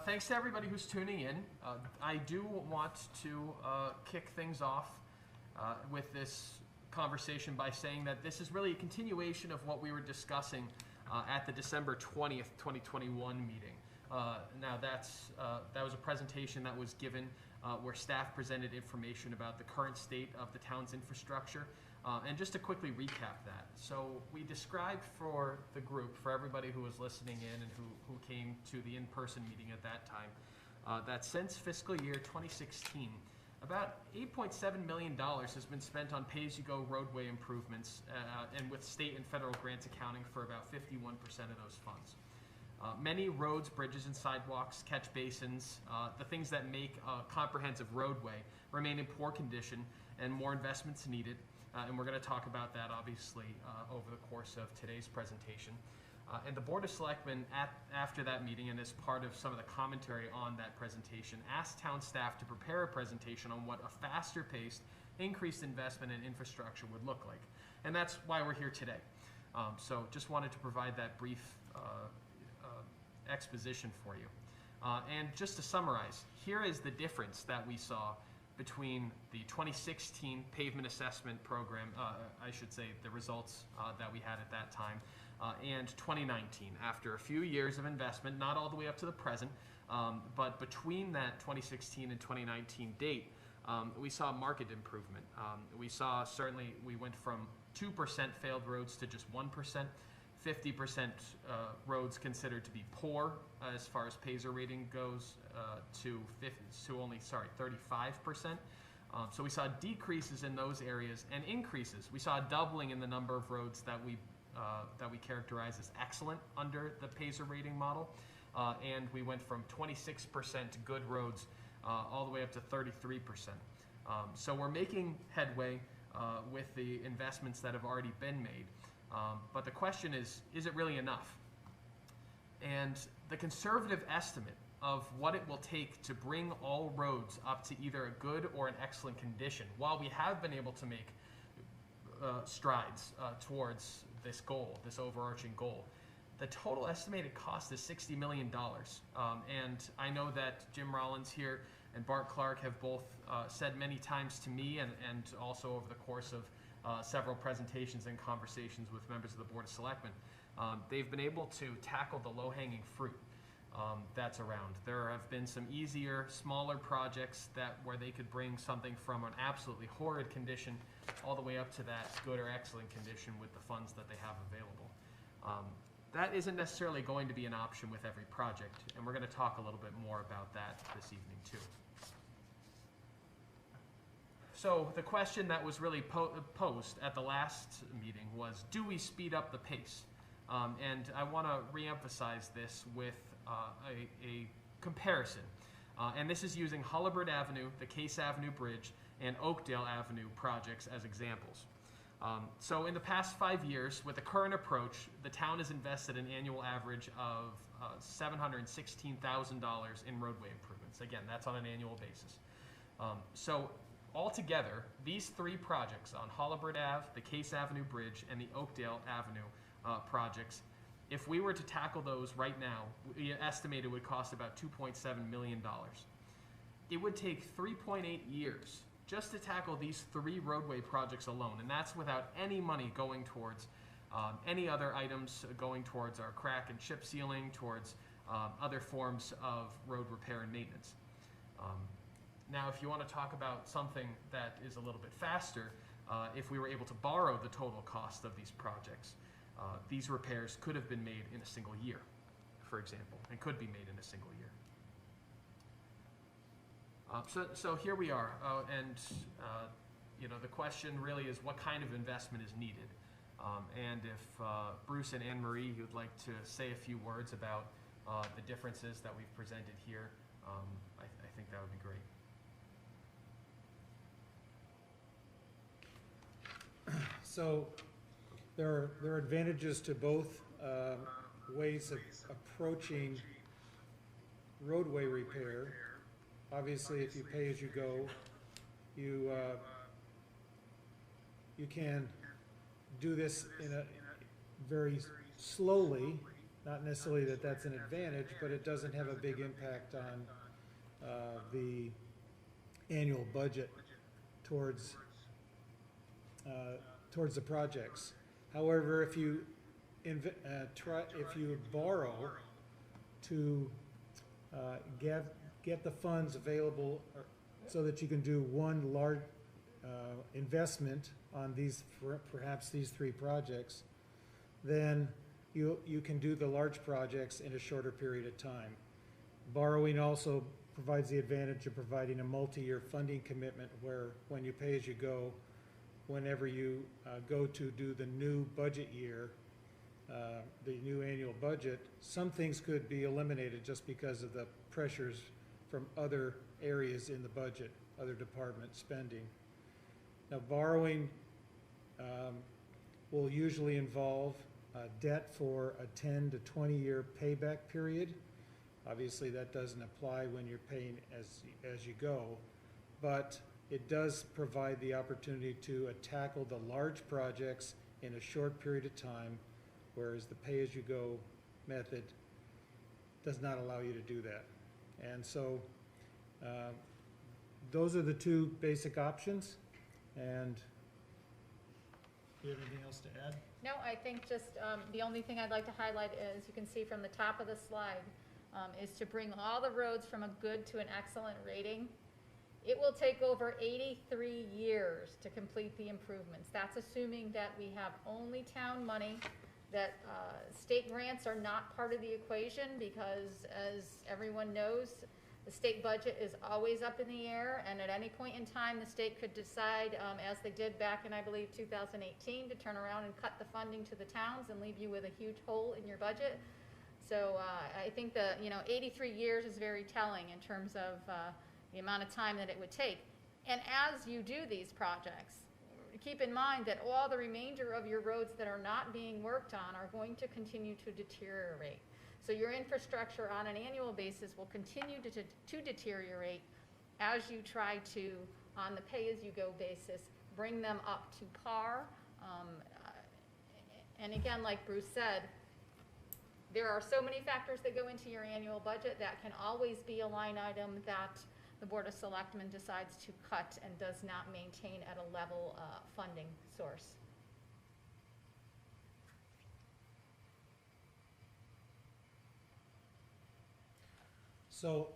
Thanks to everybody who's tuning in. I do want to kick things off with this conversation by saying that this is really a continuation of what we were discussing at the December 20th, 2021 meeting. Now that was a presentation that was given where staff presented information about the current state of the town's infrastructure. And just to quickly recap that. So we described for the group, for everybody who was listening in and who came to the in-person meeting at that time, that since fiscal year 2016, about $8.7 million has been spent on pay-as-you-go roadway improvements, and with state and federal grants accounting for about 51% of those funds. Many roads, bridges, and sidewalks, catch basins, the things that make a comprehensive roadway, remain in poor condition, and more investments needed. And we're going to talk about that, obviously, over the course of today's presentation. And the Board of Selectmen, after that meeting, and as part of some of the commentary on that presentation, asked town staff to prepare a presentation on what a faster-paced, increased investment in infrastructure would look like. And that's why we're here today. So just wanted to provide that brief exposition for you. And just to summarize, here is the difference that we saw between the 2016 pavement assessment program, I should say the results that we had at that time, and 2019. After a few years of investment, not all the way up to the present, but between that 2016 and 2019 date, we saw market improvement. We saw certainly we went from 2% failed roads to just 1%. 50% roads considered to be poor as far as PASER rating goes to only 35%. So we saw decreases in those areas and increases. We saw a doubling in the number of roads that we characterize as excellent under the PASER rating model, and we went from 26% good roads all the way up to 33%. So we're making headway with the investments that have already been made. But the question is it really enough? And the conservative estimate of what it will take to bring all roads up to either a good or an excellent condition, while we have been able to make strides towards this goal, this overarching goal, the total estimated cost is $60 million. And I know that Jim Rollins here and Bart Clark have both said many times to me and also over the course of several presentations and conversations with members of the Board of Selectmen, they've been able to tackle the low-hanging fruit that's around. There have been some easier, smaller projects where they could bring something from an absolutely horrid condition all the way up to that good or excellent condition with the funds that they have available. That isn't necessarily going to be an option with every project, and we're going to talk a little bit more about that this evening too. So the question that was really posed at the last meeting was, do we speed up the pace? And I want to reemphasize this with a comparison. And this is using Hullabird Avenue, the Case Avenue Bridge, and Oakdale Avenue projects as examples. So in the past 5 years, with the current approach, the town has invested an annual average of $716,000 in roadway improvements. Again, that's on an annual basis. So altogether, these three projects on Hullabird Ave, the Case Avenue Bridge, and the Oakdale Avenue projects, if we were to tackle those right now, we estimate it would cost about $2.7 million. It would take 3.8 years just to tackle these three roadway projects alone, and that's without any money going towards any other items going towards our crack and chip sealing, towards other forms of road repair and maintenance. Now, if you want to talk about something that is a little bit faster, if we were able to borrow the total cost of these projects, these repairs could have been made in a single year, for example, and could be made in a single year. So here we are, and the question really is what kind of investment is needed. And if Bruce and Anne Marie, you'd like to say a few words about the differences that we've presented here, I think that would be great. So there are advantages to both ways of approaching roadway repair. Obviously, if you pay as you go, you can do this in a very slowly not necessarily that that's an advantage, but it doesn't have a big impact on the annual budget towards the projects. However, if you borrow to get the funds available so that you can do one large investment on perhaps these 3 projects, then you can do the large projects in a shorter period of time. Borrowing also provides the advantage of providing a multi-year funding commitment where when you pay as you go, whenever you go to do the new budget year, the new annual budget, some things could be eliminated just because of the pressures from other areas in the budget, other department spending. Now, borrowing will usually involve debt for a 10 to 20-year payback period. Obviously, that doesn't apply when you're paying as you go, but it does provide the opportunity to tackle the large projects in a short period of time, whereas the pay-as-you-go method does not allow you to do that. And so those are the 2 basic options. And do you have anything else to add? No, I think just the only thing I'd like to highlight is, you can see from the top of the slide, is to bring all the roads from a good to an excellent rating. It will take over 83 years to complete the improvements. That's assuming that we have only town money, that state grants are not part of the equation, because as everyone knows, the state budget is always up in the air, and at any point in time, the state could decide, as they did back in, I believe, 2018, to turn around and cut the funding to the towns and leave you with a huge hole in your budget. So I think 83 years is very telling in terms of the amount of time that it would take. And as you do these projects, keep in mind that all the remainder of your roads that are not being worked on are going to continue to deteriorate. So your infrastructure on an annual basis will continue to deteriorate as you try to, on the pay-as-you-go basis, bring them up to par. And again, like Bruce said, there are so many factors that go into your annual budget. That can always be a line item that the Board of Selectmen decides to cut and does not maintain at a level funding source. So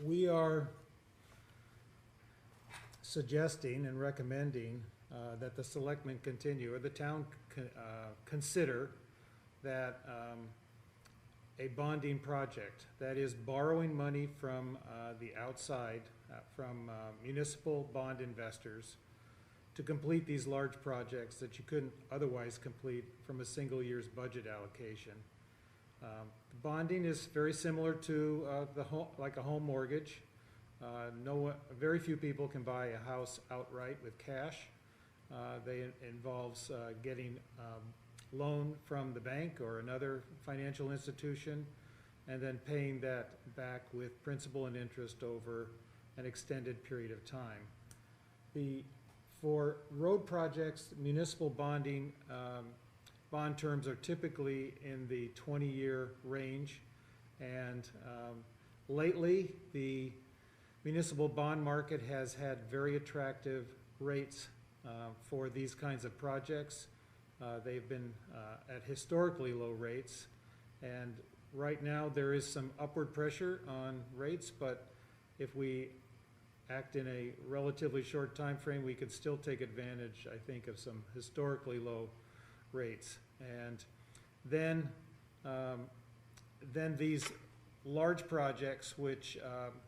we are suggesting and recommending that the selectmen continue, or the town consider that a bonding project, that is borrowing money from the outside, from municipal bond investors, to complete these large projects that you couldn't otherwise complete from a single year's budget allocation. Bonding is very similar to like a home mortgage. Very few people can buy a house outright with cash. It involves getting loan from the bank or another financial institution, and then paying that back with principal and interest over an extended period of time. For road projects, municipal bonding bond terms are typically in the 20-year range, and lately the municipal bond market has had very attractive rates for these kinds of projects. They've been at historically low rates, and right now there is some upward pressure on rates, but if we act in a relatively short time frame, we could still take advantage, I think, of some historically low rates. And then these large projects which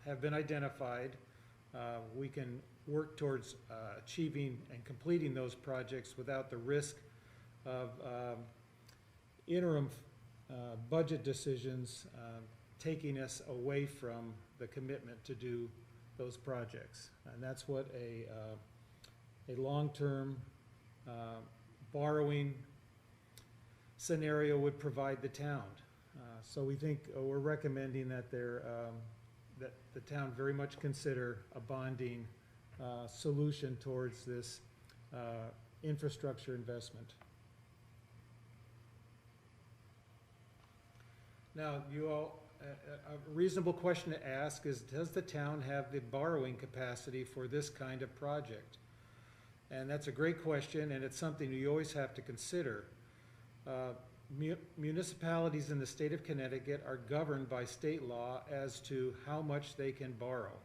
have been identified, we can work towards achieving and completing those projects without the risk of interim budget decisions taking us away from the commitment to do those projects. And that's what a long-term borrowing scenario would provide the town. So we think we're recommending that that the town very much consider a bonding solution towards this infrastructure investment. Now, you all, a reasonable question to ask is, does the town have the borrowing capacity for this kind of project? And that's a great question, and it's something you always have to consider. Municipalities in the state of Connecticut are governed by state law as to how much they can borrow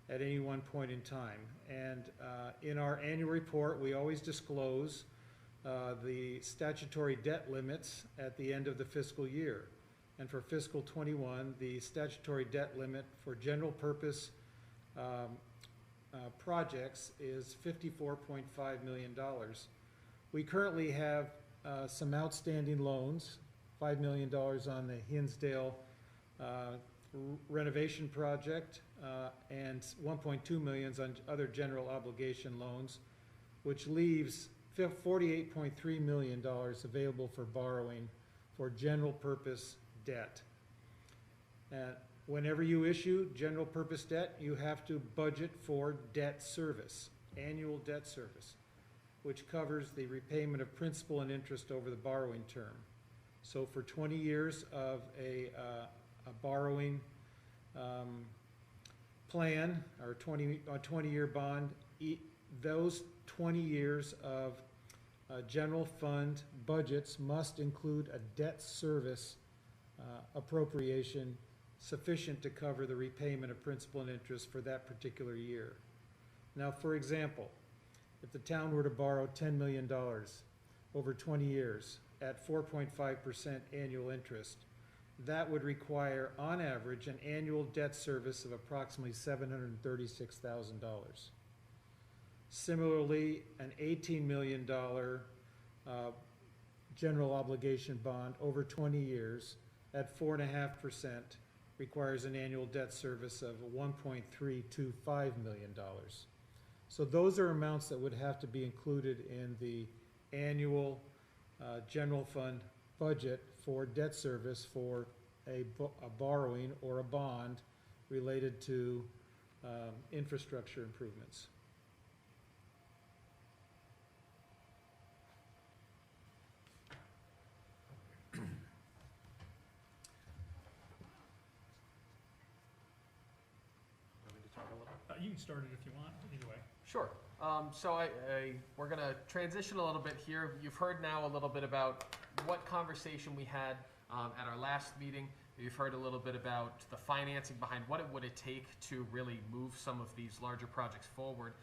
at any one point in time. And in our annual report, we always disclose the statutory debt limits at the end of the fiscal year. And for fiscal '21, the statutory debt limit for general purpose projects is $54.5 million. We currently have some outstanding loans, $5 million on the Hinsdale renovation project, and 1.2 million on other general obligation loans, which leaves $48.3 million available for borrowing for general purpose debt. Whenever you issue general purpose debt, you have to budget for debt service, annual debt service, which covers the repayment of principal and interest over the borrowing term. So for 20 years of a borrowing plan, or a 20-year bond, those 20 years of general fund budgets must include a debt service appropriation sufficient to cover the repayment of principal and interest for that particular year. Now, for example, if the town were to borrow $10 million over 20 years at 4.5% annual interest, that would require, on average, an annual debt service of approximately $736,000. Similarly, an $18 million general obligation bond over 20 years at 4.5% requires an annual debt service of $1.325 million. So those are amounts that would have to be included in the annual general fund budget for debt service for a borrowing or a bond related to infrastructure improvements. You can start it if you want, either way. Sure. So we're going to transition a little bit here. You've heard now a little bit about what conversation we had at our last meeting. You've heard a little bit about the financing behind what it would take to really move some of these larger projects forward.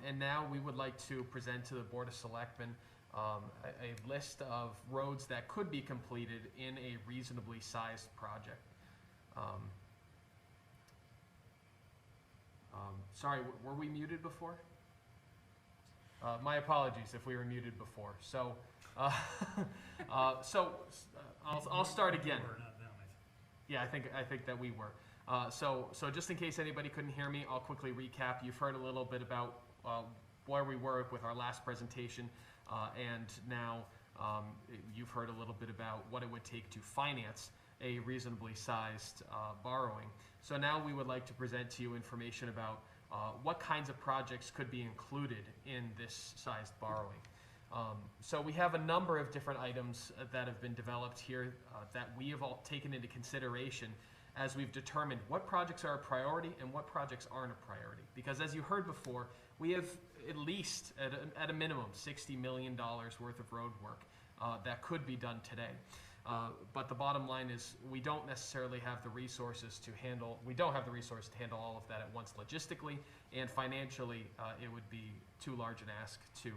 And now we would like to present to the Board of Selectmen a list of roads that could be completed in a reasonably sized project. Sorry, were we muted before? My apologies if we were muted before. So, I'll start again. Yeah, I think that we were. So just in case anybody couldn't hear me, I'll quickly recap. You've heard a little bit about where we were with our last presentation, and now you've heard a little bit about what it would take to finance a reasonably sized borrowing. So now we would like to present to you information about what kinds of projects could be included in this sized borrowing. So we have a number of different items that have been developed here that we have all taken into consideration as we've determined what projects are a priority and what projects aren't a priority. Because as you heard before, we have at least, at a minimum, $60 million worth of road work that could be done today. But the bottom line is we don't necessarily have the resources to handle, all of that at once logistically, and financially it would be too large an ask to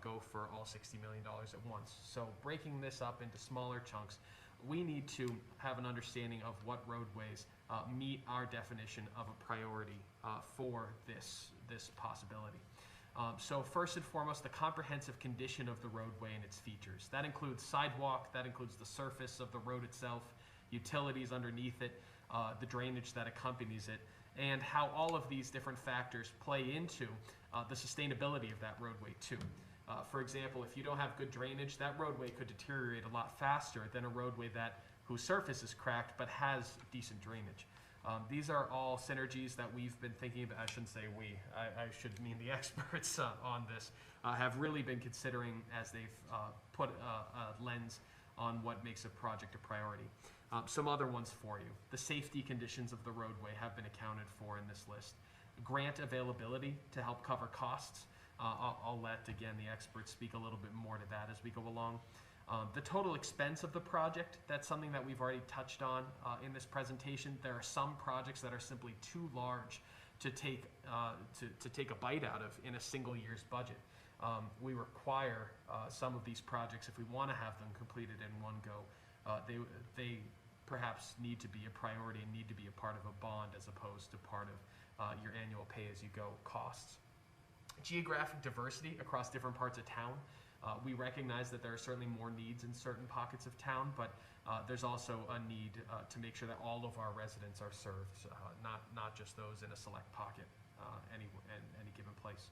go for all $60 million at once. So breaking this up into smaller chunks, we need to have an understanding of what roadways meet our definition of a priority for this possibility. So first and foremost, the comprehensive condition of the roadway and its features. That includes sidewalk, that includes the surface of the road itself, utilities underneath it, the drainage that accompanies it, and how all of these different factors play into the sustainability of that roadway too. For example, if you don't have good drainage, that roadway could deteriorate a lot faster than a roadway whose surface is cracked but has decent drainage. These are all synergies that we've been thinking about. I shouldn't say we, I should mean the experts on this, have really been considering as they've put a lens on what makes a project a priority. Some other ones for you. The safety conditions of the roadway have been accounted for in this list. Grant availability to help cover costs. I'll let, again, the experts speak a little bit more to that as we go along. The total expense of the project, that's something that we've already touched on in this presentation. There are some projects that are simply too large to take a bite out of in a single year's budget. We require some of these projects, if we want to have them completed in one go, they perhaps need to be a priority and need to be a part of a bond as opposed to part of your annual pay-as-you-go costs. Geographic diversity across different parts of town. We recognize that there are certainly more needs in certain pockets of town, but there's also a need to make sure that all of our residents are served, not just those in a select pocket any given place.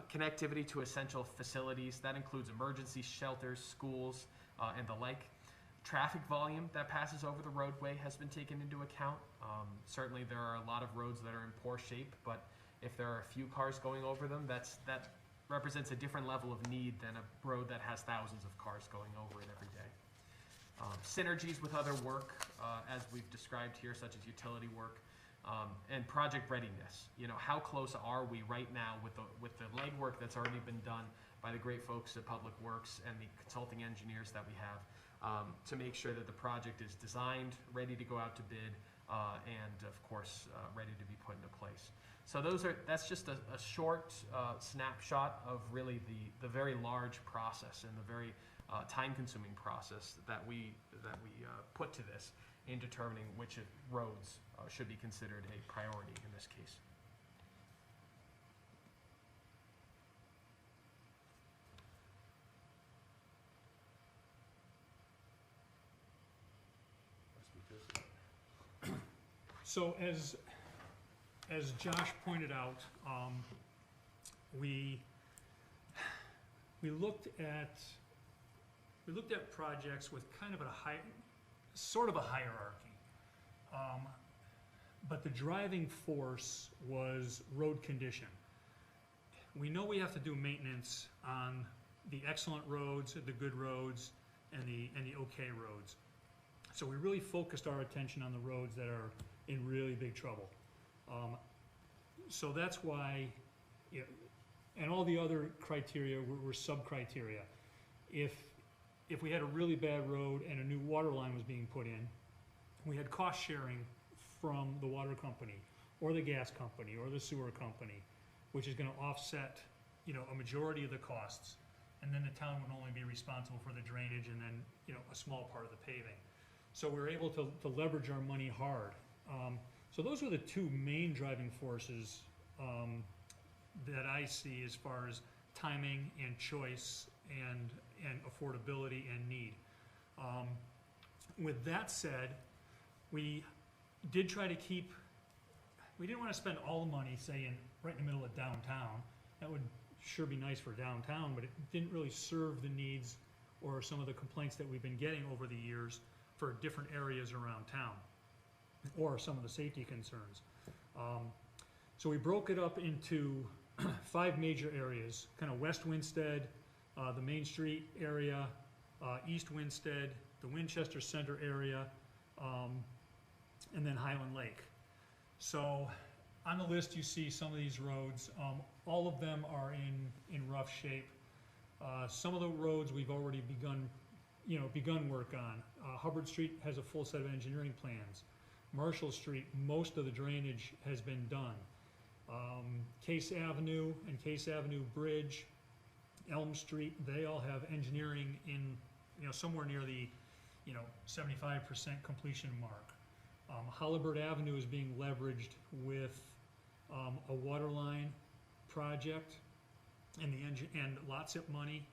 Connectivity to essential facilities, that includes emergency shelters, schools, and the like. Traffic volume that passes over the roadway has been taken into account. Certainly there are a lot of roads that are in poor shape, but if there are a few cars going over them, that represents a different level of need than a road that has thousands of cars going over it every day. Synergies with other work, as we've described here, such as utility work, and project readiness. You know, how close are we right now with the legwork that's already been done by the great folks at Public Works and the consulting engineers that we have, to make sure that the project is designed, ready to go out to bid, and of course ready to be put into place. So that's just a short snapshot of really the very large process and the very time-consuming process that we put to this in determining which roads should be considered a priority in this case. So as Josh pointed out, we looked at projects with kind of sort of a hierarchy, but the driving force was road condition. We know we have to do maintenance on the excellent roads, the good roads, and the okay roads. So we really focused our attention on the roads that are in really big trouble. So that's why, and all the other criteria were sub-criteria. If we had a really bad road and a new water line was being put in, we had cost sharing from the water company or the gas company or the sewer company, which is going to offset, a majority of the costs, and then the town would only be responsible for the drainage and then, a small part of the paving. So we're able to leverage our money hard. So those are the two main driving forces that I see as far as timing and choice and affordability and need. With that said, we did try to we didn't want to spend all the money, say, right in the middle of downtown. That would sure be nice for downtown, but it didn't really serve the needs or some of the complaints that we've been getting over the years for different areas around town, or some of the safety concerns. So we broke it up into 5 major areas, kind of West Winstead, the Main Street area, East Winstead, the Winchester Center area, and then Highland Lake. So on the list you see some of these roads. All of them are in rough shape. Some of the roads we've already begun work on. Hubbard Street has a full set of engineering plans. Marshall Street, most of the drainage has been done. Case Avenue and Case Avenue Bridge, Elm Street, they all have engineering in, somewhere near the, 75% completion mark. Holabird Avenue is being leveraged with a water line project and lot SIP money.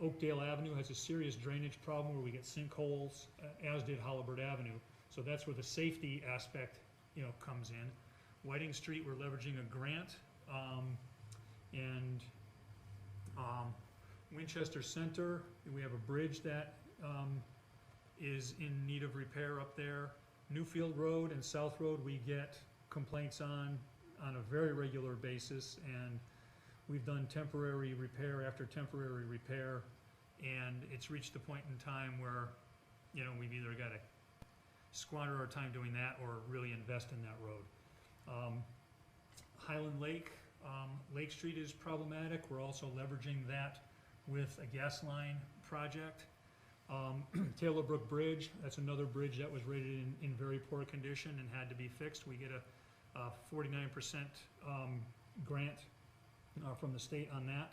Oakdale Avenue has a serious drainage problem where we get sinkholes, as did Holabird Avenue. So that's where the safety aspect, comes in. Whiting Street, we're leveraging a grant, and Winchester Center, we have a bridge that is in need of repair up there. Newfield Road and South Road, we get complaints on a very regular basis, and we've done temporary repair after temporary repair, and it's reached a point in time where you know, we've either gotta squander our time doing that or really invest in that road. Highland Lake, Lake Street is problematic. We're also leveraging that with a gas line project. Taylor Brook Bridge, that's another bridge that was rated in very poor condition and had to be fixed. We get a 49% grant from the state on that.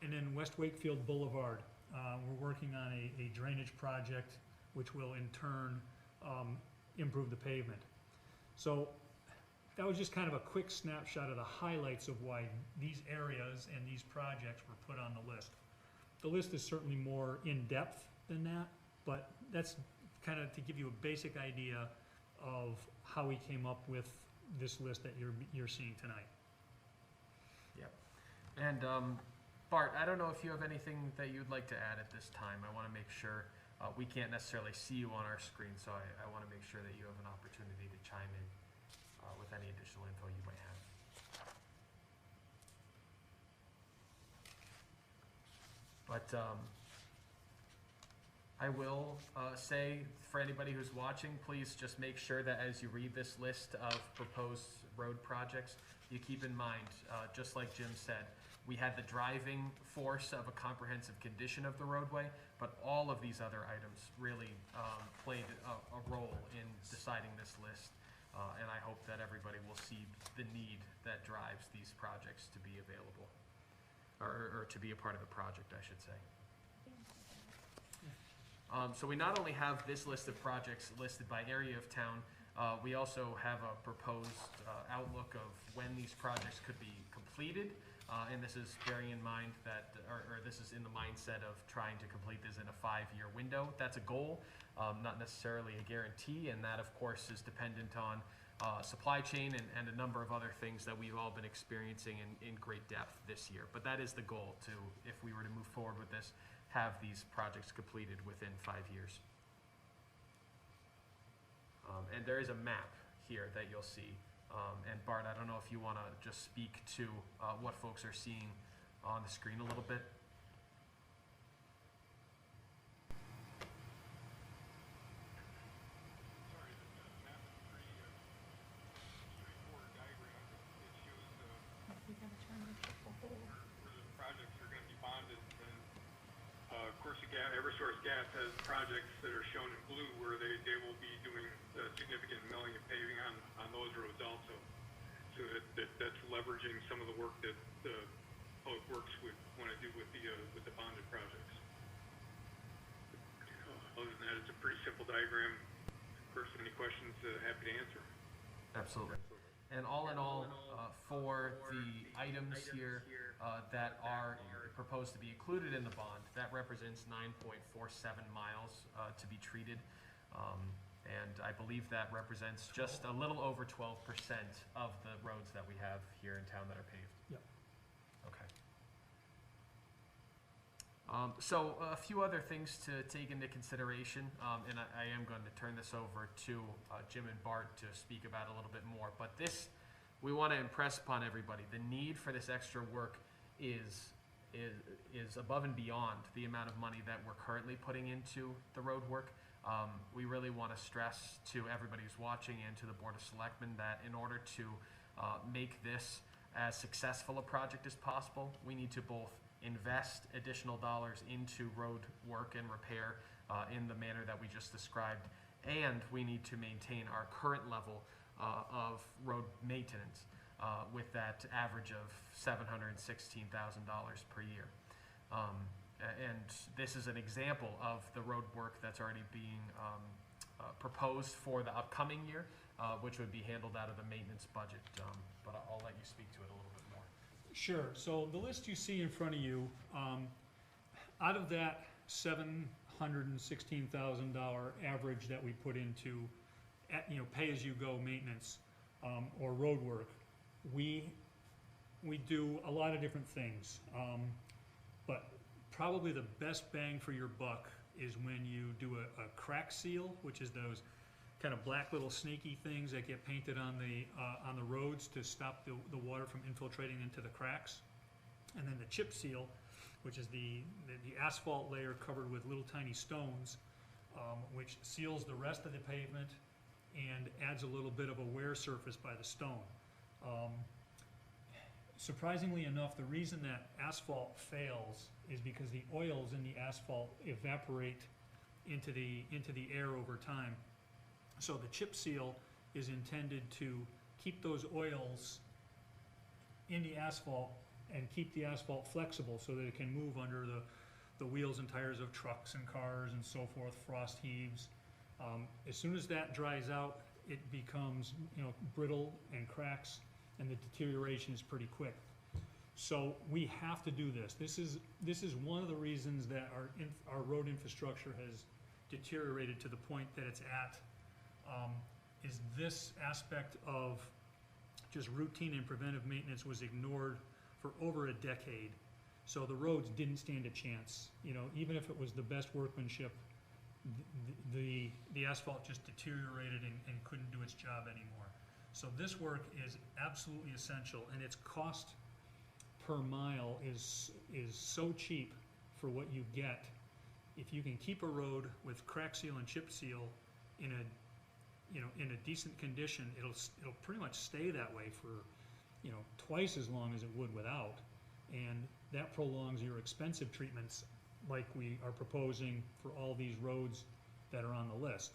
And then West Wakefield Boulevard, we're working on a drainage project which will in turn improve the pavement. So that was just kind of a quick snapshot of the highlights of why these areas and these projects were put on the list. The list is certainly more in-depth than that, but that's kind of to give you a basic idea of how we came up with this list that you're seeing tonight. Yep. And Bart, I don't know if you have anything that you'd like to add at this time. I want to make sure we can't necessarily see you on our screen, so I want to make sure that you have an opportunity to chime in with any additional info you might have. But I will say, for anybody who's watching, please just make sure that as you read this list of proposed road projects, you keep in mind, just like Jim said, we had the driving force of a comprehensive condition of the roadway, but all of these other items really played a role in deciding this list. And I hope that everybody will see the need that drives these projects to be available, or to be a part of the project, I should say. So we not only have this list of projects listed by area of town, we also have a proposed outlook of when these projects could be completed. And this is bearing in mind that, or this is in the mindset of trying to complete this in a 5-year window. That's a goal, not necessarily a guarantee, and that of course is dependent on supply chain and a number of other things that we've all been experiencing in great depth this year. But that is the goal, to, if we were to move forward with this, have these projects completed within 5 years. And there is a map here that you'll see. And Bart, I don't know if you want to just speak to what folks are seeing on the screen a little bit. Sorry, the map is pretty straightforward diagram. It shows where the projects are going to be bonded. And of course, Eversource Gas has projects that are shown in blue where they will be doing significant milling and paving on those roads also. So that's leveraging some of the work that Public Works would want to do with the bonded projects. Other than that, it's a pretty simple diagram. Of course, any questions, happy to answer. Absolutely. And all in all, for the items here that are proposed to be included in the bond, that represents 9.47 miles to be treated. And I believe that represents just a little over 12% of the roads that we have here in town that are paved. Yep. Okay. So a few other things to take into consideration, and I am going to turn this over to Jim and Bart to speak about a little bit more. But this, we want to impress upon everybody, the need for this extra work is above and beyond the amount of money that we're currently putting into the road work. We really want to stress to everybody who's watching and to the Board of Selectmen that in order to make this as successful a project as possible, we need to both invest additional dollars into road work and repair in the manner that we just described, and we need to maintain our current level of road maintenance with that average of $716,000 per year. And this is an example of the road work that's already being proposed for the upcoming year, which would be handled out of the maintenance budget. But I'll let you speak to it a little bit more. Sure. So the list you see in front of you, out of that $716,000 average that we put into, pay-as-you-go maintenance or road work, we do a lot of different things. But probably the best bang for your buck is when you do a crack seal, which is those kind of black little snaky things that get painted on the roads to stop the water from infiltrating into the cracks. And then the chip seal, which is the asphalt layer covered with little tiny stones which seals the rest of the pavement and adds a little bit of a wear surface by the stone. Surprisingly enough, the reason that asphalt fails is because the oils in the asphalt evaporate into the air over time. So the chip seal is intended to keep those oils in the asphalt and keep the asphalt flexible so that it can move under the wheels and tires of trucks and cars and so forth, frost heaves. As soon as that dries out, it becomes, brittle and cracks, and the deterioration is pretty quick. So we have to do this. This is one of the reasons that our road infrastructure has deteriorated to the point that it's at. Is this aspect of just routine and preventive maintenance was ignored for over a decade. So the roads didn't stand a chance. Even if it was the best workmanship, the asphalt just deteriorated and couldn't do its job anymore. So this work is absolutely essential, and its cost per mile is so cheap for what you get. If you can keep a road with crack seal and chip seal in a decent condition, it'll pretty much stay that way for twice as long as it would without, and that prolongs your expensive treatments like we are proposing for all these roads that are on the list.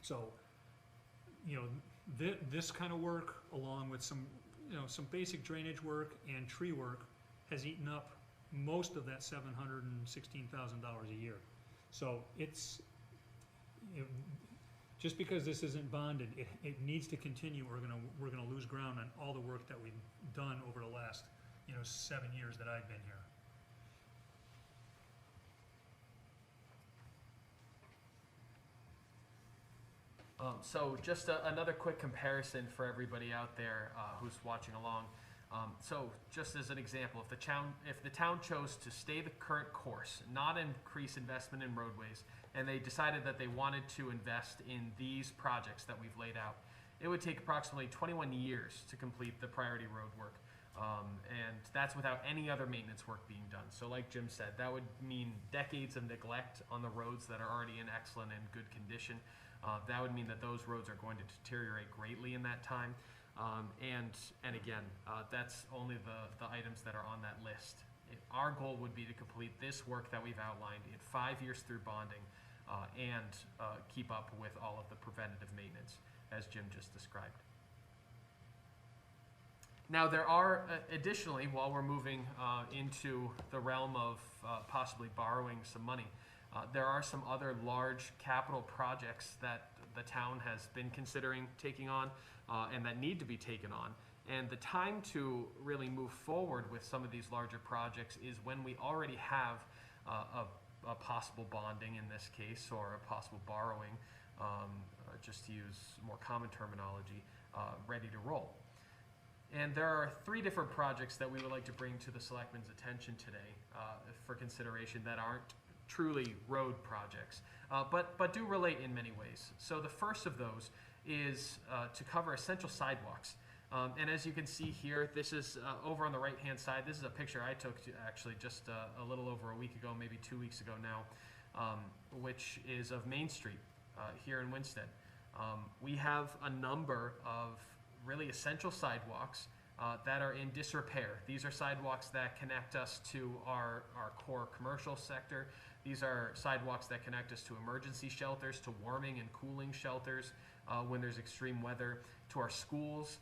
So this kind of work, along with some basic drainage work and tree work, has eaten up most of that $716,000 a year. So it's just because this isn't bonded, it needs to continue. We're gonna lose ground on all the work that we've done over the last 7 years that I've been here. So just another quick comparison for everybody out there who's watching along. So just as an example, if the town chose to stay the current course, not increase investment in roadways, and they decided that they wanted to invest in these projects that we've laid out, it would take approximately 21 years to complete the priority road work. And that's without any other maintenance work being done. So like Jim said, that would mean decades of neglect on the roads that are already in excellent and good condition. That would mean that those roads are going to deteriorate greatly in that time. And again, that's only the items that are on that list. Our goal would be to complete this work that we've outlined in 5 years through bonding and keep up with all of the preventative maintenance, as Jim just described. Now there are, additionally, while we're moving into the realm of possibly borrowing some money, there are some other large capital projects that the town has been considering taking on and that need to be taken on. And the time to really move forward with some of these larger projects is when we already have a possible bonding in this case, or a possible borrowing, just to use more common terminology, ready to roll. And there are 3 different projects that we would like to bring to the selectmen's attention today for consideration that aren't truly road projects, but do relate in many ways. So the first of those is to cover essential sidewalks. And as you can see here, this is over on the right-hand side. This is a picture I took actually just a little over a week ago, maybe 2 weeks ago now, which is of Main Street here in Winston. We have a number of really essential sidewalks that are in disrepair. These are sidewalks that connect us to our core commercial sector. These are sidewalks that connect us to emergency shelters, to warming and cooling shelters when there's extreme weather, to our schools,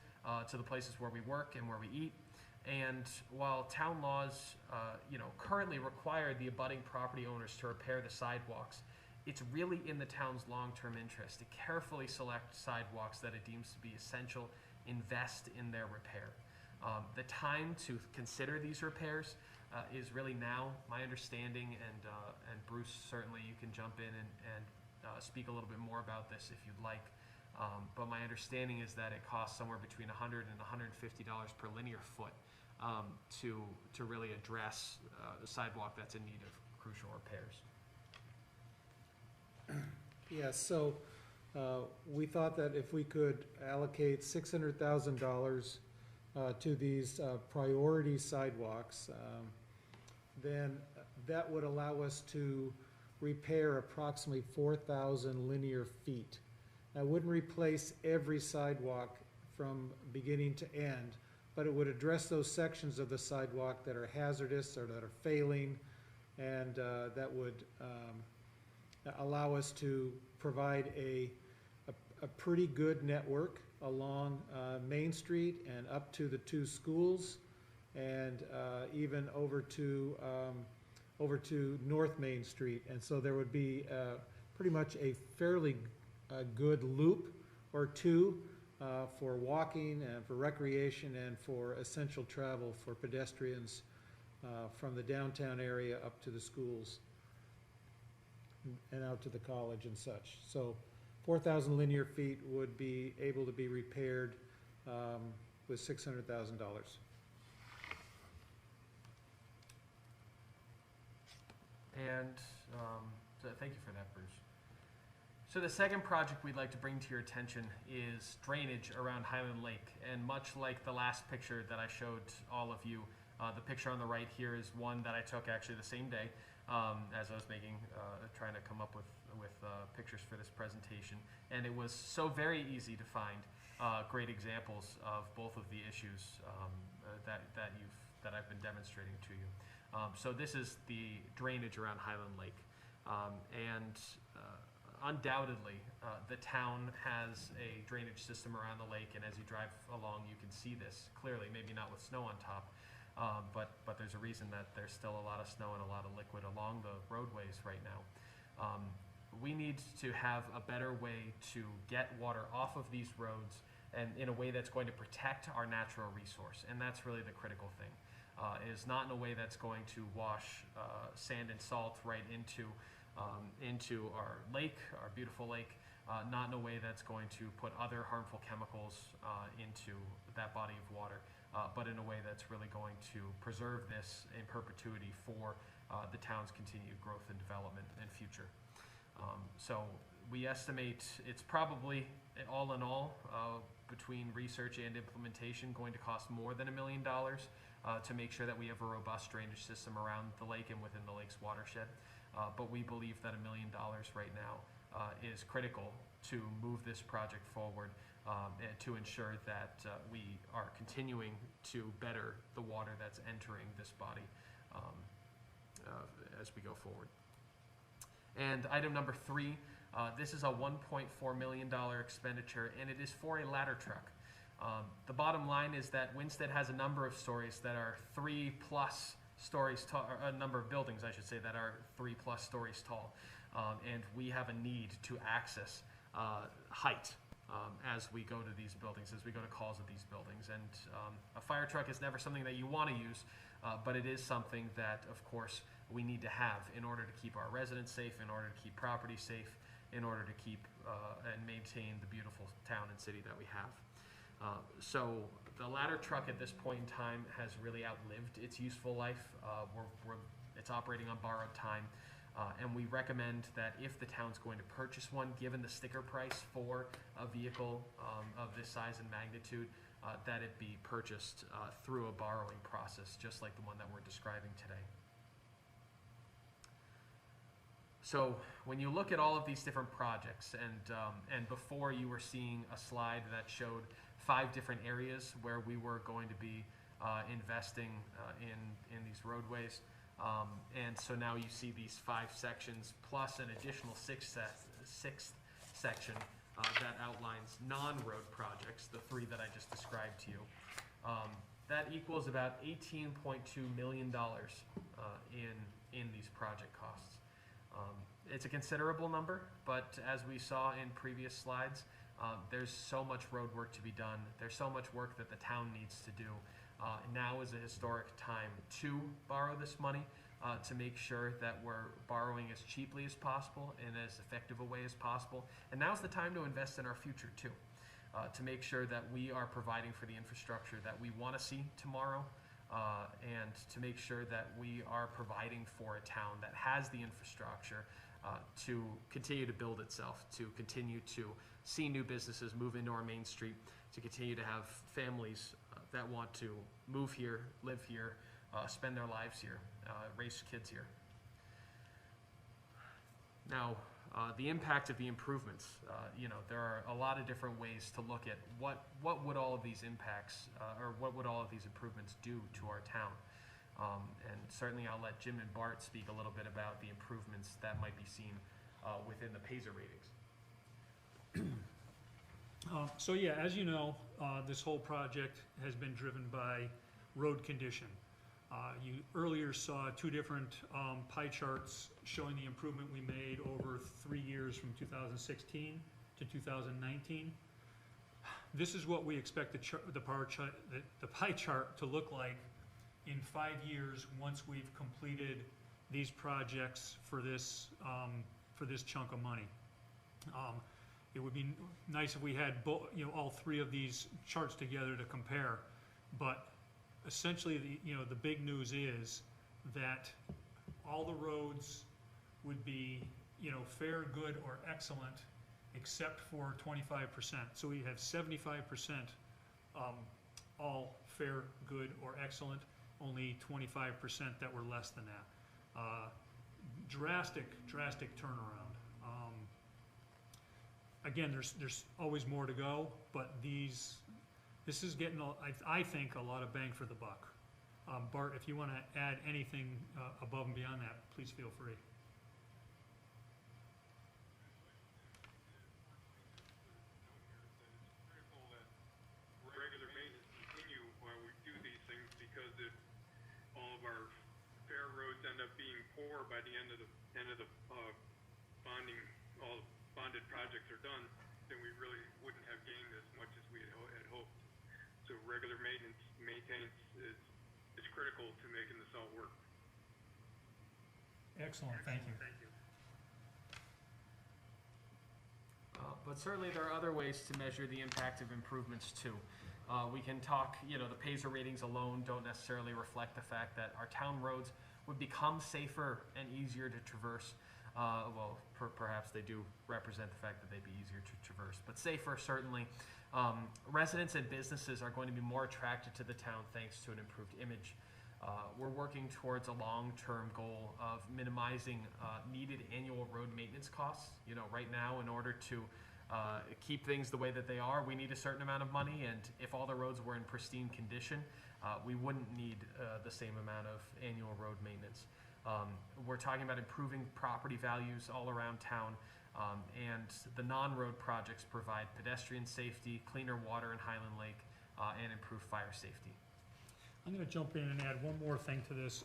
to the places where we work and where we eat. And while town laws currently require the abutting property owners to repair the sidewalks, it's really in the town's long-term interest to carefully select sidewalks that it deems to be essential, invest in their repair. The time to consider these repairs is really now, my understanding, and Bruce, certainly you can jump in and speak a little bit more about this if you'd like. But my understanding is that it costs somewhere between $100 and $150 per linear foot to really address the sidewalk that's in need of crucial repairs. Yeah, so we thought that if we could allocate $600,000 to these priority sidewalks, then that would allow us to repair approximately 4,000 linear feet. That wouldn't replace every sidewalk from beginning to end, but it would address those sections of the sidewalk that are hazardous or that are failing, and that would allow us to provide a pretty good network along Main Street and up to the two schools, and even over to North Main Street. And so there would be pretty much a fairly good loop or two for walking and for recreation and for essential travel for pedestrians from the downtown area up to the schools and out to the college and such. So 4,000 linear feet would be able to be repaired with $600,000. And so thank you for that, Bruce. So the second project we'd like to bring to your attention is drainage around Highland Lake. And much like the last picture that I showed all of you, the picture on the right here is one that I took actually the same day as I was trying to come up with pictures for this presentation. And it was so very easy to find great examples of both of the issues that I've been demonstrating to you. So this is the drainage around Highland Lake. Undoubtedly, the town has a drainage system around the lake, and as you drive along, you can see this clearly, maybe not with snow on top, but there's a reason that there's still a lot of snow and a lot of liquid along the roadways right now. We need to have a better way to get water off of these roads and in a way that's going to protect our natural resource, and that's really the critical thing. Is not in a way that's going to wash sand and salt right into our lake, our beautiful lake, not in a way that's going to put other harmful chemicals into that body of water, but in a way that's really going to preserve this in perpetuity for the town's continued growth and development and future. So we estimate it's probably, all in all, between research and implementation, going to cost more than $1 million to make sure that we have a robust drainage system around the lake and within the lake's watershed. But we believe that $1 million right now is critical to move this project forward and to ensure that we are continuing to better the water that's entering this body as we go forward. And item number 3, this is a $1.4 million expenditure, and it is for a ladder truck. The bottom line is that Winsted has a number of stories that are 3+ stories tall, or a number of buildings, I should say, that are 3+ stories tall. And we have a need to access height as we go to these buildings, as we go to calls of these buildings. And a fire truck is never something that you want to use, but it is something that, of course, we need to have in order to keep our residents safe, in order to keep property safe, in order to keep and maintain the beautiful town and city that we have. So the ladder truck at this point in time has really outlived its useful life. It's operating on borrowed time, and we recommend that if the town's going to purchase one, given the sticker price for a vehicle of this size and magnitude, that it be purchased through a borrowing process, just like the one that we're describing today. So when you look at all of these different projects, and before you were seeing a slide that showed 5 different areas where we were going to be investing in these roadways, and so now you see these 5 sections plus an additional sixth section that outlines non-road projects, the 3 that I just described to you. That equals about $18.2 million in these project costs. It's a considerable number, but as we saw in previous slides, there's so much road work to be done. There's so much work that the town needs to do. Now is a historic time to borrow this money, to make sure that we're borrowing as cheaply as possible and as effective a way as possible. And now's the time to invest in our future too, to make sure that we are providing for the infrastructure that we want to see tomorrow, and to make sure that we are providing for a town that has the infrastructure to continue to build itself, to continue to see new businesses move into our main street, to continue to have families that want to move here, live here, spend their lives here, raise kids here. Now, the impact of the improvements, there are a lot of different ways to look at what would all of these impacts, or what would all of these improvements do to our town. And certainly I'll let Jim and Bart speak a little bit about the improvements that might be seen within the PASER ratings. So yeah, as you know, this whole project has been driven by road condition. You earlier saw two different pie charts showing the improvement we made over 3 years from 2016 to 2019. This is what we expect the pie chart to look like in 5 years once we've completed these projects for this chunk of money. It would be nice if we had all three of these charts together to compare, but essentially the big news is that all the roads would be fair, good, or excellent, except for 25%. So we have 75% all fair, good, or excellent. Only 25% that were less than that. Drastic turnaround. Again, there's always more to go, but this is getting, I think, a lot of bang for the buck. Bart, if you want to add anything above and beyond that, please feel free. Regular maintenance continue while we do these things, because if all of our fair roads end up being poor by the end of the bonding, all the bonded projects are done, then we really wouldn't have gained as much as we had hoped. So regular maintenance is critical to making this all work. Excellent, thank you. But certainly there are other ways to measure the impact of improvements too. We can talk, the PASER ratings alone don't necessarily reflect the fact that our town roads would become safer and easier to traverse. Perhaps they do represent the fact that they'd be easier to traverse, but safer certainly. Residents and businesses are going to be more attracted to the town thanks to an improved image. We're working towards a long-term goal of minimizing needed annual road maintenance costs. Right now, in order to keep things the way that they are, we need a certain amount of money, and if all the roads were in pristine condition, we wouldn't need the same amount of annual road maintenance. We're talking about improving property values all around town, and the non-road projects provide pedestrian safety, cleaner water in Highland Lake, and improved fire safety. I'm going to jump in and add one more thing to this.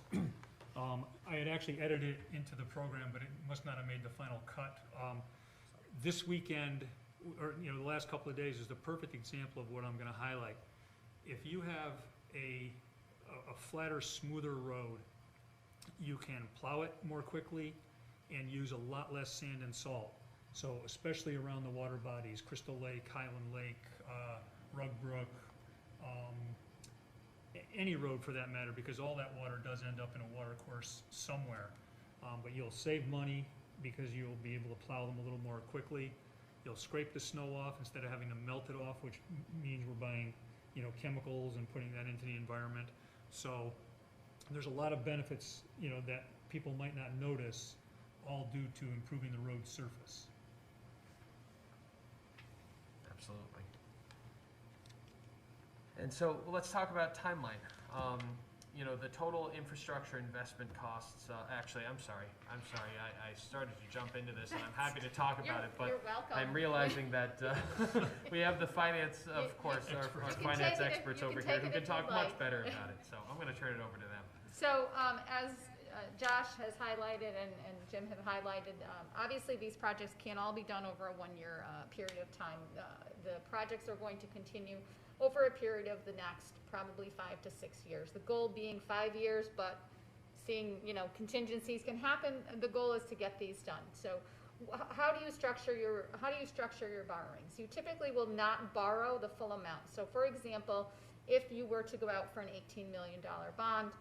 I had actually edited it into the program, but it must not have made the final cut. This weekend, or the last couple of days, is the perfect example of what I'm going to highlight. If you have a flatter, smoother road, you can plow it more quickly and use a lot less sand and salt. So especially around the water bodies, Crystal Lake, Highland Lake, Rugbrook, any road for that matter, because all that water does end up in a water course somewhere. But you'll save money because you'll be able to plow them a little more quickly. You'll scrape the snow off instead of having to melt it off, which means we're buying chemicals and putting that into the environment. So there's a lot of benefits that people might not notice, all due to improving the road surface. Absolutely. And so let's talk about timeline. The total infrastructure investment costs, actually, I'm sorry, I started to jump into this, and I'm happy to talk about it, but You're welcome. I'm realizing that we have the finance, of course, our finance experts over here who can talk much better about it, so I'm going to turn it over to them. So as Josh has highlighted and Jim have highlighted, obviously these projects can't all be done over a one-year period of time. The projects are going to continue over a period of the next probably 5 to 6 years. The goal being 5 years, but seeing contingencies can happen. The goal is to get these done. So how do you structure your borrowings? You typically will not borrow the full amount. So for example, if you were to go out for an $18 million bond,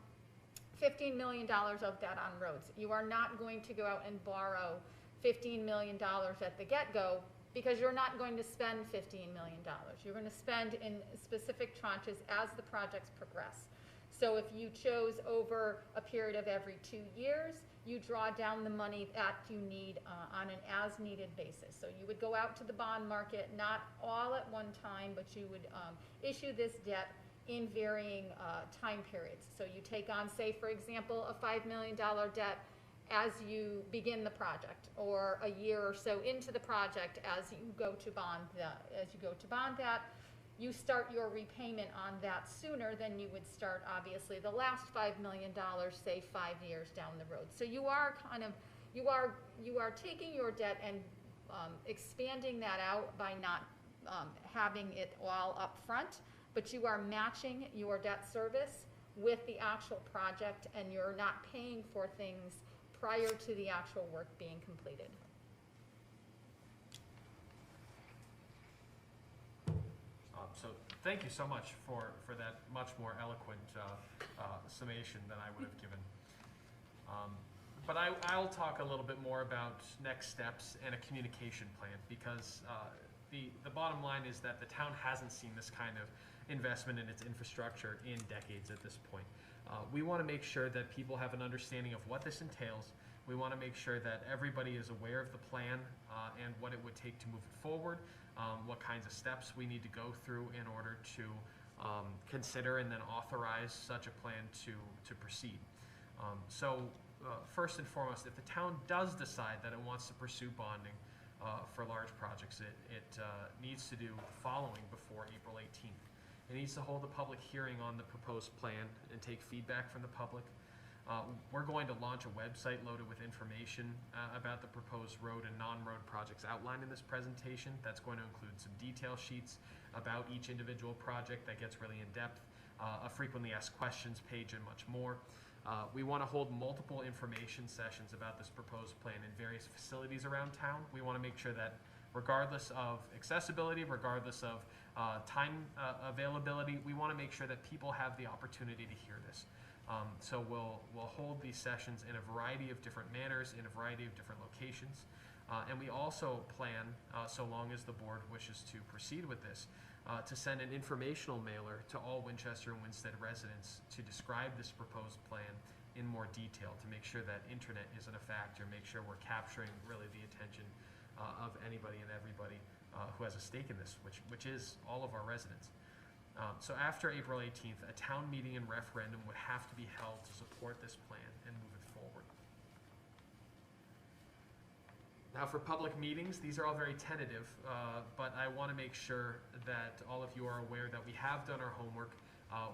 $15 million of that on roads. You are not going to go out and borrow $15 million at the get-go, because you're not going to spend $15 million. You're going to spend in specific tranches as the projects progress. So if you chose over a period of every 2 years, you draw down the money that you need on an as-needed basis. So you would go out to the bond market, not all at one time, but you would issue this debt in varying time periods. So you take on, say, for example, a $5 million debt as you begin the project, or a year or so into the project as you go to bond that. You start your repayment on that sooner than you would start, obviously, the last $5 million, say 5 years down the road. So you are taking your debt and expanding that out by not having it all up front, but you are matching your debt service with the actual project, and you're not paying for things prior to the actual work being completed. So thank you so much for that much more eloquent summation than I would have given. But I'll talk a little bit more about next steps and a communication plan, because the bottom line is that the town hasn't seen this kind of investment in its infrastructure in decades at this point. We want to make sure that people have an understanding of what this entails. We want to make sure that everybody is aware of the plan and what it would take to move it forward, what kinds of steps we need to go through in order to consider and then authorize such a plan to proceed. First and foremost, if the town does decide that it wants to pursue bonding for large projects, it needs to do the following before April 18th. It needs to hold a public hearing on the proposed plan and take feedback from the public. We're going to launch a website loaded with information about the proposed road and non-road projects outlined in this presentation. That's going to include some detail sheets about each individual project that gets really in-depth, a frequently asked questions page, and much more. We want to hold multiple information sessions about this proposed plan in various facilities around town. We want to make sure that regardless of accessibility, regardless of time availability, we want to make sure that people have the opportunity to hear this. So we'll hold these sessions in a variety of different manners, in a variety of different locations. And we also plan, so long as the board wishes to proceed with this, to send an informational mailer to all Winchester and Winsted residents to describe this proposed plan in more detail, to make sure that internet isn't a factor, make sure we're capturing really the attention of anybody and everybody who has a stake in this, which is all of our residents. So after April 18th, a town meeting and referendum would have to be held to support this plan and move it forward. Now for public meetings, these are all very tentative, but I want to make sure that all of you are aware that we have done our homework.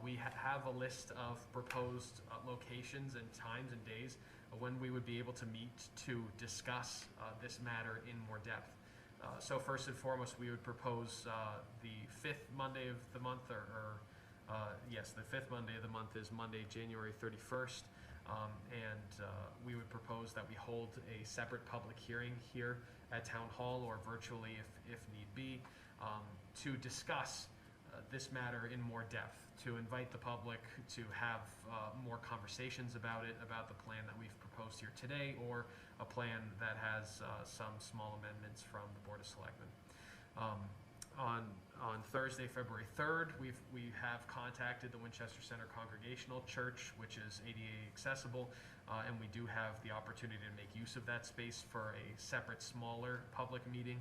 We have a list of proposed locations and times and days when we would be able to meet to discuss this matter in more depth. So first and foremost, we would propose the fifth Monday of the month, yes, the fifth Monday of the month is Monday, January 31st. We would propose that we hold a separate public hearing here at Town Hall or virtually if need be, to discuss this matter in more depth, to invite the public to have more conversations about it, about the plan that we've proposed here today, or a plan that has some small amendments from the Board of Selectmen. On Thursday, February 3rd, we have contacted the Winchester Center Congregational Church, which is ADA accessible, and we do have the opportunity to make use of that space for a separate, smaller public meeting.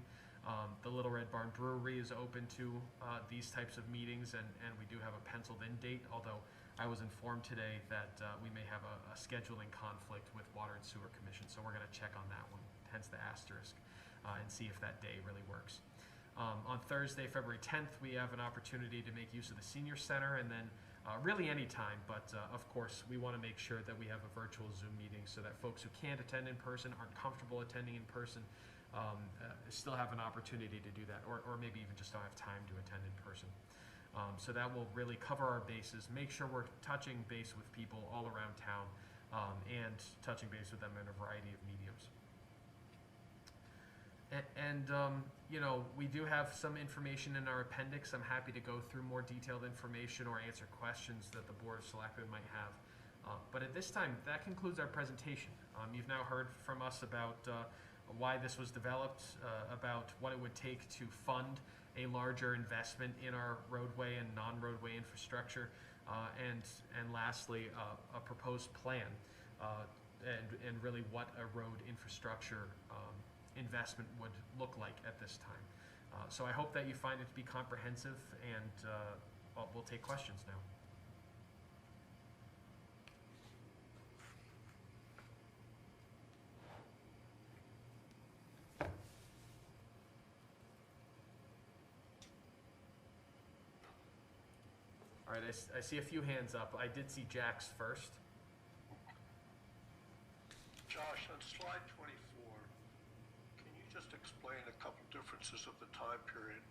The Little Red Barn Brewery is open to these types of meetings, and we do have a penciled-in date, although I was informed today that we may have a scheduling conflict with Water and Sewer Commission, so we're going to check on that one, hence the asterisk, and see if that day really works. On Thursday, February 10th, we have an opportunity to make use of the Senior Center, and then really any time, but of course, we want to make sure that we have a virtual Zoom meeting so that folks who can't attend in person, aren't comfortable attending in person, still have an opportunity to do that, or maybe even just don't have time to attend in person. So that will really cover our bases, make sure we're touching base with people all around town, and touching base with them in a variety of mediums. You know, we do have some information in our appendix. I'm happy to go through more detailed information or answer questions that the Board of Selectmen might have. But at this time, that concludes our presentation. You've now heard from us about why this was developed, about what it would take to fund a larger investment in our roadway and non-roadway infrastructure, and lastly, a proposed plan and really what a road infrastructure investment would look like at this time. So I hope that you find it to be comprehensive, and we'll take questions now. All right, I see a few hands up. I did see Jack's first. Josh, on slide 24, can you just explain a couple differences of the time period?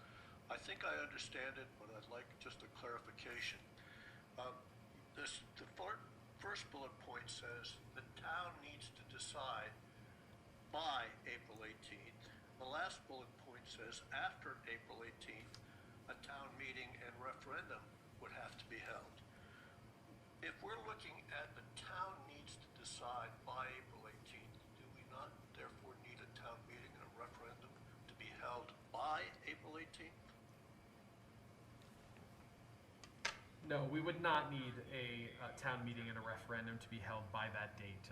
I think I understand it, but I'd like just a clarification. The first bullet point says the town needs to decide by April 18th. The last bullet point says after April 18th, a town meeting and referendum would have to be held. If we're looking at the town needs to decide by April 18th, do we not therefore need a town meeting and a referendum to be held by April 18th? No, we would not need a town meeting and a referendum to be held by that date.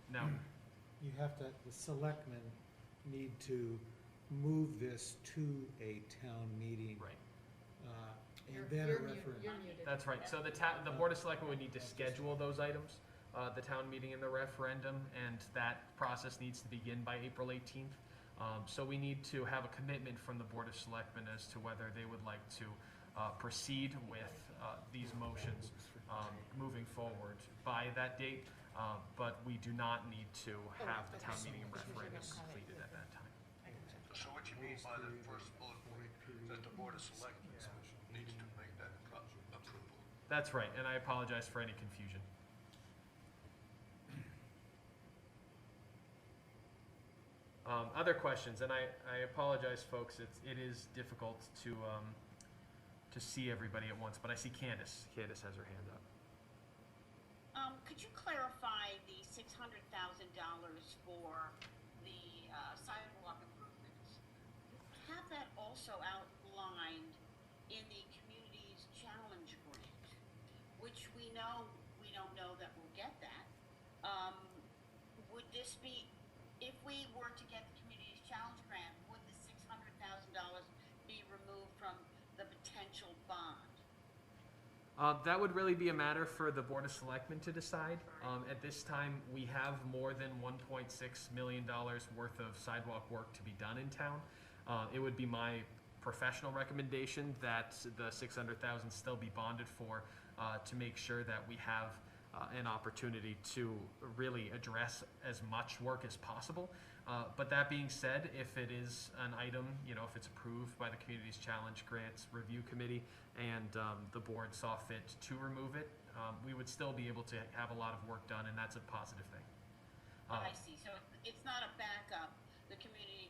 Now, You have to, the selectmen need to move this to a town meeting. right. And then a referendum. You're muted. That's right. So the Board of Selectmen would need to schedule those items, the town meeting and the referendum, and that process needs to begin by April 18th. So we need to have a commitment from the Board of Selectmen as to whether they would like to proceed with these motions moving forward by that date. But we do not need to have the town meeting and referendum completed at that time. So what you mean by the first bullet point, that the Board of Selectmen needs to make that approval? That's right, and I apologize for any confusion. Other questions, and I apologize, folks. It is difficult to see everybody at once, but I see Candace. Candace has her hand up. Could you clarify the $600,000 for the sidewalk improvements? Have that also outlined in the Communities Challenge Grant, which we don't know that we'll get that. Would this be, if we were to get the Communities Challenge Grant, would the $600,000 be removed from the potential bond? That would really be a matter for the Board of Selectmen to decide. At this time, we have more than $1.6 million worth of sidewalk work to be done in town. It would be my professional recommendation that the $600,000 still be bonded for, to make sure that we have an opportunity to really address as much work as possible. But that being said, if it is an item, if it's approved by the Communities Challenge Grants Review Committee and the board saw fit to remove it, we would still be able to have a lot of work done, and that's a positive thing. I see, so it's not a backup, the community,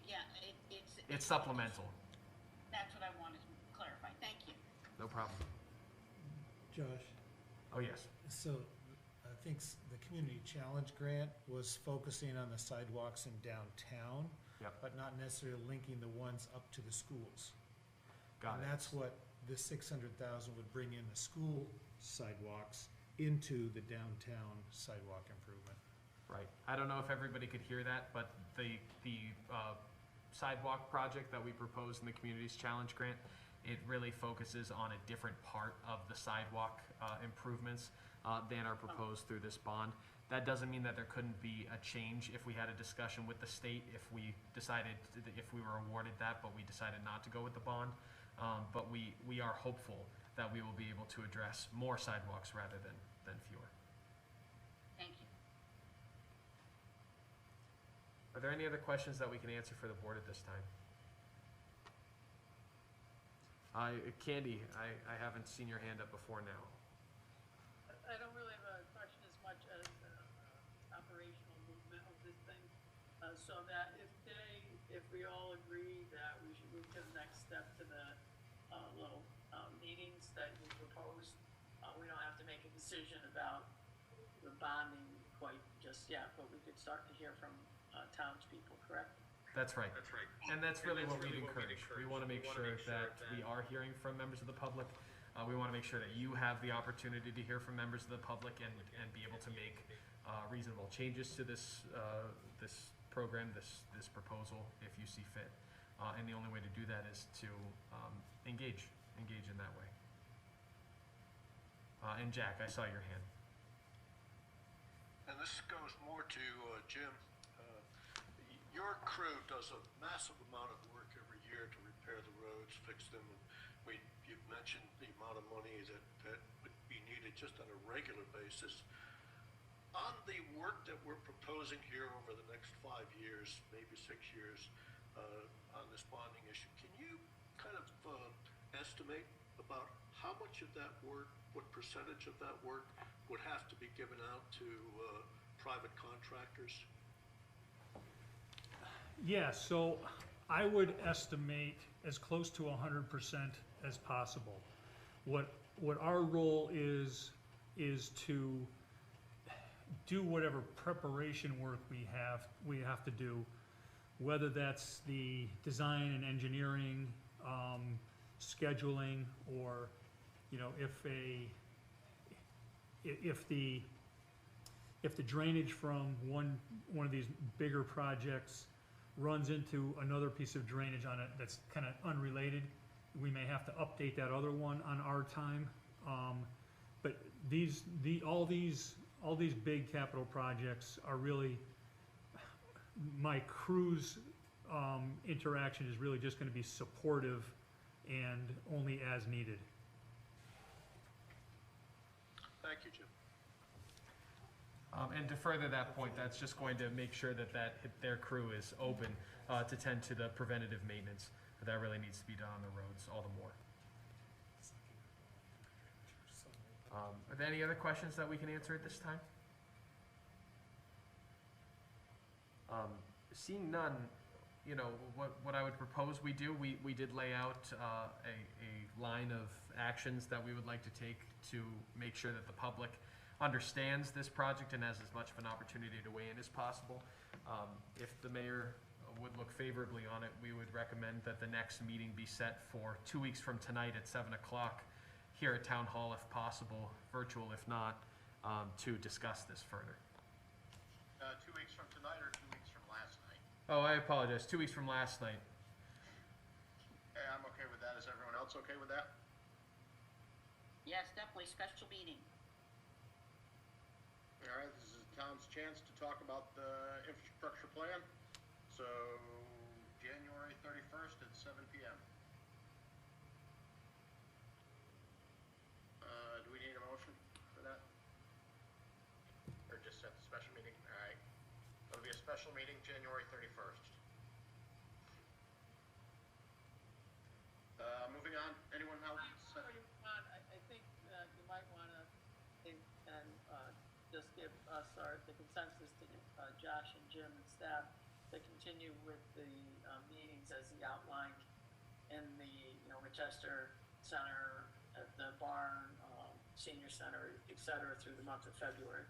It's supplemental. That's what I wanted to clarify, thank you. No problem. Josh, Oh, yes. so I think the Community Challenge Grant was focusing on the sidewalks in downtown, Yep. but not necessarily linking the ones up to the schools. Got And it. that's what this 600,000 would bring in, the school sidewalks into the downtown sidewalk improvement. Right. I don't know if everybody could hear that, but the sidewalk project that we proposed in the Communities Challenge Grant, it really focuses on a different part of the sidewalk improvements than are proposed through this bond. That doesn't mean that there couldn't be a change if we had a discussion with the state, if we decided, if we were awarded that, but we decided not to go with the bond. But we are hopeful that we will be able to address more sidewalks rather than fewer. Thank you. Are there any other questions that we can answer for the board at this time? Candy, I haven't seen your hand up before now. I don't really have a question as much as operational movement of this thing. So that if we all agree that we should move to the next step to the little meetings that you proposed, we don't have to make a decision about the bonding quite just yet, but we could start to hear from townspeople, correct? That's right. And that's really what we've encouraged. We want to make sure that we are hearing from members of the public. We want to make sure that you have the opportunity to hear from members of the public and be able to make reasonable changes to this program, this proposal, if you see fit. And the only way to do that is to engage in that way. And Jack, I saw your hand. And this goes more to Jim. Your crew does a massive amount of work every year to repair the roads, fix them. And you've mentioned the amount of money that would be needed just on a regular basis. On the work that we're proposing here over the next 5 years, maybe 6 years, on this bonding issue, can you kind of estimate about how much of that work, what percentage of that work would have to be given out to private contractors? Yeah, so I would estimate as close to 100% as possible. What our role is to do whatever preparation work we have to do, whether that's the design and engineering, scheduling, or, you know, if the drainage from one of these bigger projects runs into another piece of drainage on it that's kind of unrelated, we may have to update that other one on our time. But all these big capital projects are really, my crew's interaction is really just going to be supportive and only as needed. Thank you, Jim. And to further that point, that's just going to make sure that their crew is open to tend to the preventative maintenance that really needs to be done on the roads all the more. Are there any other questions that we can answer at this time? Seeing none, you know, what I would propose we do, we did lay out a line of actions that we would like to take to make sure that the public understands this project and has as much of an opportunity to weigh in as possible. If the mayor would look favorably on it, we would recommend that the next meeting be set for 2 weeks from tonight at 7 o'clock here at Town Hall, if possible, virtual if not, to discuss this further. 2 weeks from tonight or 2 weeks from last night? Oh, I apologize. 2 weeks from last night. Hey, I'm okay with that. Is everyone else okay with that? Yes, definitely, special meeting. All right, this is the town's chance to talk about the infrastructure plan. So, January 31st at 7 p.m. Do we need a motion for that? Or just set the special meeting? All right. It'll be a special meeting, January 31st. Moving on, anyone else? I think you might wanna think and just give us the consensus to Josh and Jim and staff to continue with the meetings as he outlined in the, Winchester Center, at the barn, senior center, et cetera, through the month of February.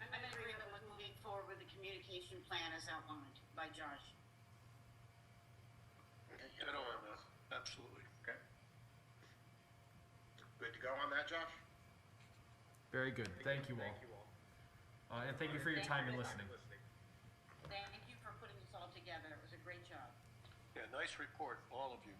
I'm in agreement with moving forward with the communication plan as outlined by Josh. Ditto on that. Absolutely. Okay. Good to go on that, Josh? Very good. Thank you all. And thank you for your time and listening. Thank you for putting this all together. It was a great job. Yeah, nice report, all of you.